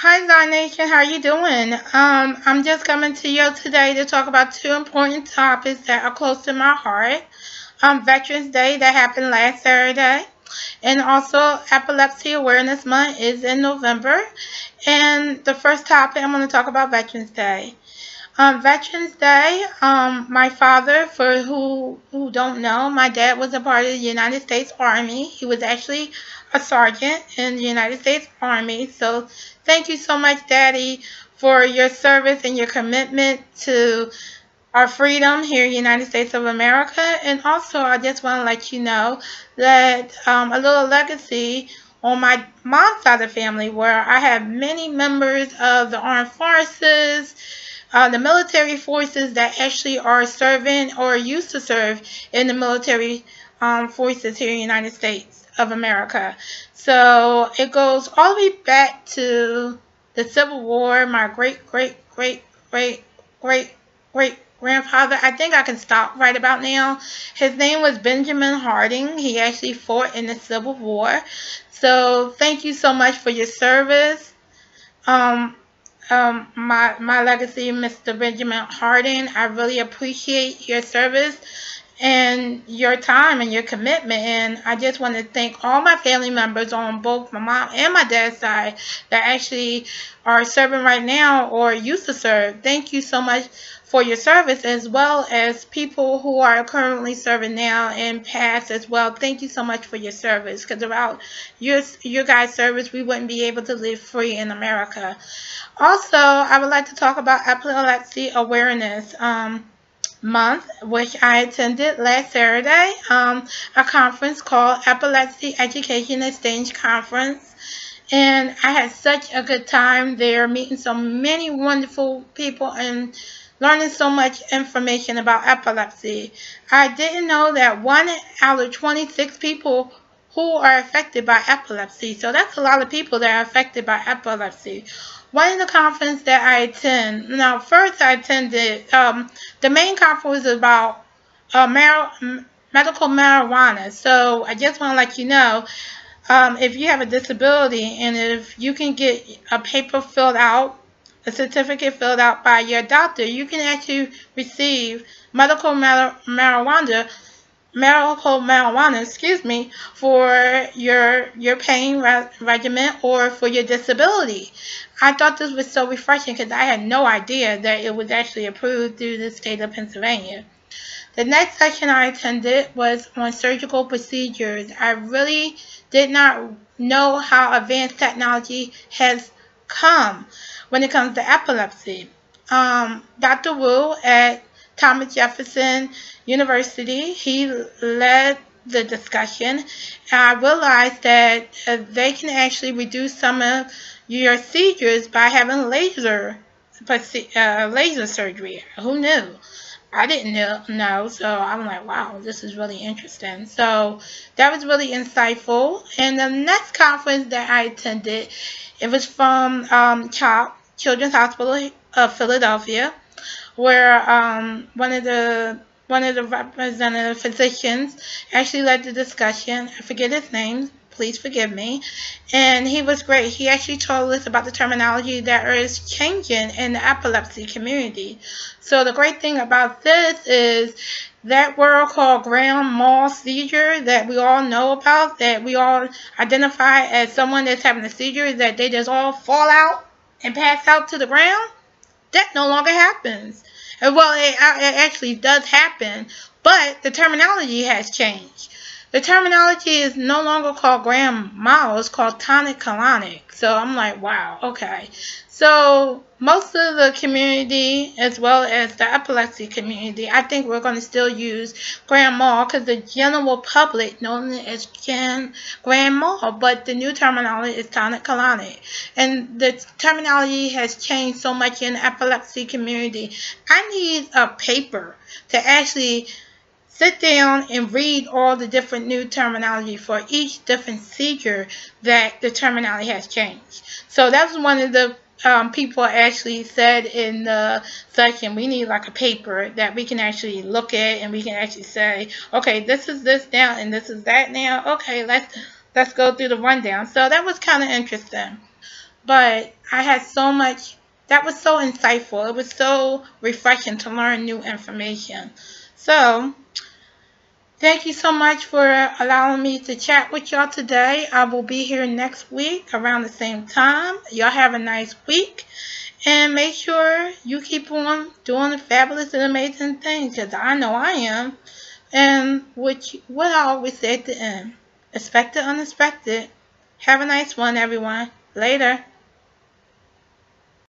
Hi, Zion Nation. How you doing? I'm just coming to you today to talk about two important topics that are close to my heart. Veterans Day that happened last Saturday, and also Epilepsy Awareness Month is in November. And the first topic I'm going to talk about Veterans Day. Veterans Day, my father, for who don't know, my dad was a part of the United States Army. He was actually a sergeant in the United States Army. So thank you so much, Daddy, for your service and your commitment to our freedom here in the United States of America. And also, I just want to let you know that a little legacy on my mom's side of the family, where I have many members of the armed forces, the military forces that actually are serving or used to serve in the military forces here in the United States of America. So it goes all the way back to the Civil War. My great, great, great, great, great, great grandfather, I think I can stop right about now. His name was Benjamin Harding. He actually fought in the Civil War. So thank you so much for your service. Um, my legacy, Mr. Benjamin Harding. I really appreciate your service and your time and your commitment. And I just want to thank all my family members on both my mom and my dad's side that actually are serving right now or used to serve. Thank you so much for your service, as well as people who are currently serving now and past as well. Thank you so much for your service, because without your guys' service, we wouldn't be able to live free in America. Also, I would like to talk about Epilepsy Awareness Month, which I attended last Saturday, a conference called Epilepsy Education Exchange Conference. And I had such a good time there, meeting so many wonderful people and learning so much information about epilepsy. I didn't know that 1 out of 26 people who are affected by epilepsy. So that's a lot of people that are affected by epilepsy. One of the conference that I attend, now first I attended, the main conference was about medical marijuana. So I just want to let you know, if you have a disability and if you can get a paper filled out, a certificate filled out by your doctor, you can actually receive medical marijuana, for your pain regimen or for your disability. I thought this was so refreshing because I had no idea that it was actually approved through the state of Pennsylvania. The next session I attended was on surgical procedures. I really did not know how advanced technology has come when it comes to epilepsy. Dr. Wu at Thomas Jefferson University, he led the discussion, and I realized that they can actually reduce some of your seizures by having laser surgery. Who knew? I didn't know, so I'm like, wow, this is really interesting. So that was really insightful. And the next conference that I attended, it was from CHOP, Children's Hospital of Philadelphia, where one of the representative physicians actually led the discussion. I forget his name. Please forgive me. And he was great. He actually told us about the terminology that is changing in the epilepsy community. So the great thing about this is that word called grand mal seizure that we all know about, that we all identify as someone that's having a seizure, that they just all fall out and pass out to the ground. That no longer happens. Well, it actually does happen, but the terminology has changed. The terminology is no longer called grand mal, it's called tonic-clonic. So I'm like, wow, okay. So most of the community, as well as the epilepsy community, I think we're going to still use grand mal because the general public knows it as grand mal, but the new terminology is tonic-clonic. And the terminology has changed so much in the epilepsy community. I need a paper to actually sit down and read all the different new terminology for each different seizure that the terminology has changed. So that was one of the people actually said in the session, we need like a paper that we can actually look at and we can actually say, okay, this is this now and this is that now. Okay, let's go through the rundown. So that was kind of interesting. but I had so much. That was so insightful. It was so refreshing to learn new information. So, thank you so much for allowing me to chat with y'all today. I will be here next week around the same time. Y'all have a nice week. And make sure you keep on doing the fabulous and amazing things, because I know I am. And what I always say at the end, expect the unexpected. Have a nice one, everyone. Later.